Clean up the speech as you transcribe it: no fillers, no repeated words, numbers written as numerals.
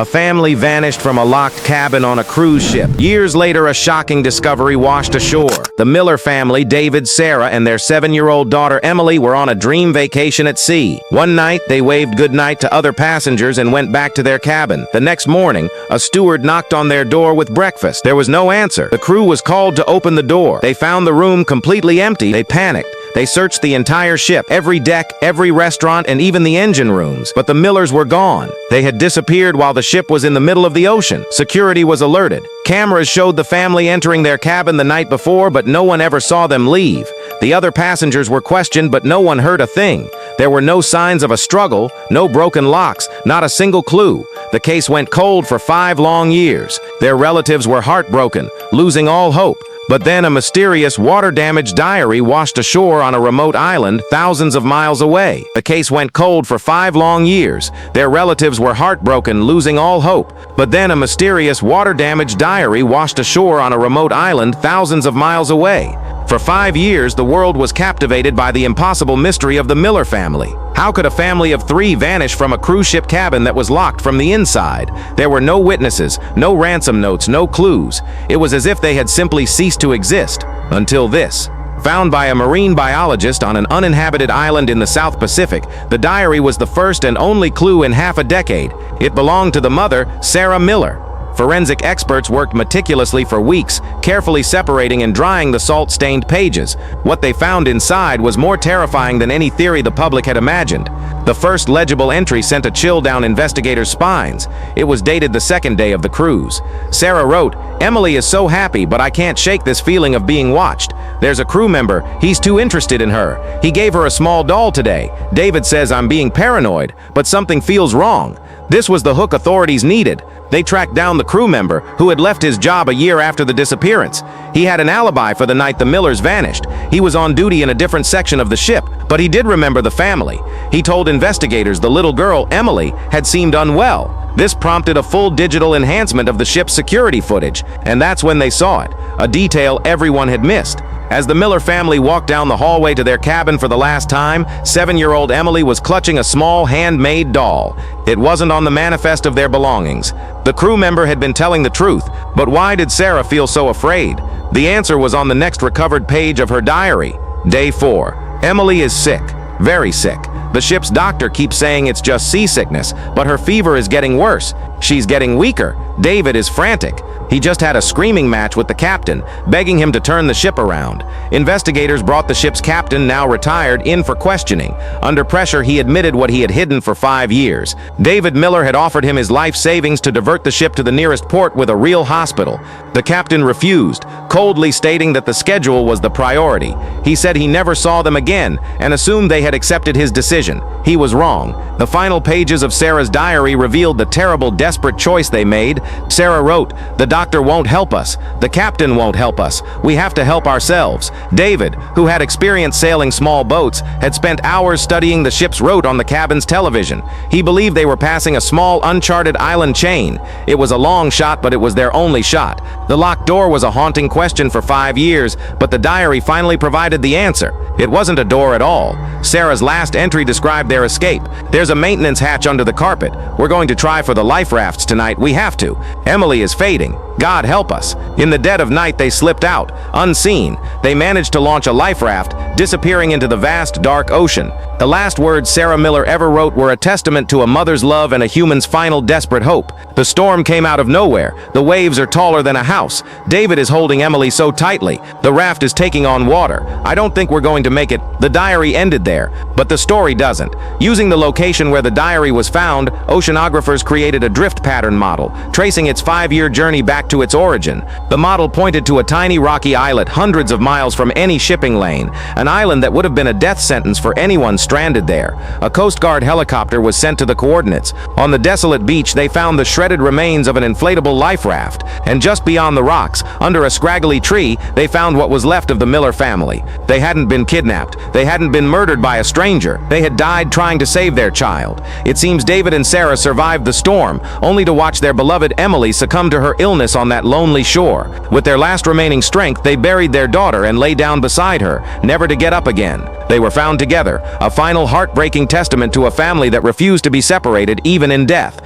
A family vanished from a locked cabin on a cruise ship. Years later, a shocking discovery washed ashore. The Miller family, David, Sarah, and their 7-year-old daughter Emily were on a dream vacation at sea. One night, they waved goodnight to other passengers and went back to their cabin. The next morning, a steward knocked on their door with breakfast. There was no answer. The crew was called to open the door. They found the room completely empty. They panicked. They searched the entire ship, every deck, every restaurant, and even the engine rooms. But the Millers were gone. They had disappeared while the ship was in the middle of the ocean. Security was alerted. Cameras showed the family entering their cabin the night before, but no one ever saw them leave. The other passengers were questioned, but no one heard a thing. There were no signs of a struggle, no broken locks, not a single clue. The case went cold for 5 long years. Their relatives were heartbroken, losing all hope. But then a mysterious water-damaged diary washed ashore on a remote island thousands of miles away. The case went cold for 5 long years. Their relatives were heartbroken, losing all hope. But then a mysterious water-damaged diary washed ashore on a remote island thousands of miles away. For 5 years, the world was captivated by the impossible mystery of the Miller family. How could a family of 3 vanish from a cruise ship cabin that was locked from the inside? There were no witnesses, no ransom notes, no clues. It was as if they had simply ceased to exist. Until this. Found by a marine biologist on an uninhabited island in the South Pacific, the diary was the first and only clue in half a decade. It belonged to the mother, Sarah Miller. Forensic experts worked meticulously for weeks, carefully separating and drying the salt-stained pages. What they found inside was more terrifying than any theory the public had imagined. The first legible entry sent a chill down investigators' spines. It was dated the second day of the cruise. Sarah wrote, "Emily is so happy, but I can't shake this feeling of being watched. There's a crew member. He's too interested in her. He gave her a small doll today. David says I'm being paranoid, but something feels wrong." This was the hook authorities needed. They tracked down the crew member who had left his job a year after the disappearance. He had an alibi for the night the Millers vanished. He was on duty in a different section of the ship, but he did remember the family. He told investigators the little girl, Emily, had seemed unwell. This prompted a full digital enhancement of the ship's security footage, and that's when they saw it, a detail everyone had missed. As the Miller family walked down the hallway to their cabin for the last time, 7-year-old Emily was clutching a small handmade doll. It wasn't on the manifest of their belongings. The crew member had been telling the truth, but why did Sarah feel so afraid? The answer was on the next recovered page of her diary. Day 4. Emily is sick, very sick. The ship's doctor keeps saying it's just seasickness, but her fever is getting worse. She's getting weaker. David is frantic. He just had a screaming match with the captain, begging him to turn the ship around. Investigators brought the ship's captain, now retired, in for questioning. Under pressure, he admitted what he had hidden for 5 years. David Miller had offered him his life savings to divert the ship to the nearest port with a real hospital. The captain refused, coldly stating that the schedule was the priority. He said he never saw them again and assumed they had accepted his decision. He was wrong. The final pages of Sarah's diary revealed the terrible, desperate choice they made. Sarah wrote, "The doctor won't help us. The captain won't help us. We have to help ourselves." David, who had experience sailing small boats, had spent hours studying the ship's route on the cabin's television. He believed they were passing a small, uncharted island chain. It was a long shot, but it was their only shot. The locked door was a haunting question for 5 years, but the diary finally provided the answer. It wasn't a door at all. Sarah's last entry described their escape. "There's a maintenance hatch under the carpet. We're going to try for the life rafts tonight. We have to. Emily is fading. God help us." In the dead of night, they slipped out, unseen. They managed to launch a life raft, disappearing into the vast, dark ocean. The last words Sarah Miller ever wrote were a testament to a mother's love and a human's final desperate hope. The storm came out of nowhere. The waves are taller than a house. David is holding Emily so tightly. The raft is taking on water. "I don't think we're going to make it." The diary ended there, but the story doesn't. Using the location where the diary was found, oceanographers created a drift pattern model, tracing its 5-year journey back to its origin. The model pointed to a tiny rocky islet hundreds of miles from any shipping lane, an island that would have been a death sentence for anyone stranded there. A Coast Guard helicopter was sent to the coordinates. On the desolate beach, they found the shredded remains of an inflatable life raft, and just beyond the rocks, under a scraggly tree, they found what was left of the Miller family. They hadn't been kidnapped. They hadn't been murdered by a stranger. They had died trying to save their child. It seems David and Sarah survived the storm, only to watch their beloved Emily succumb to her illness on that lonely shore. With their last remaining strength, they buried their daughter and lay down beside her, never to get up again. They were found together, a final heartbreaking testament to a family that refused to be separated even in death.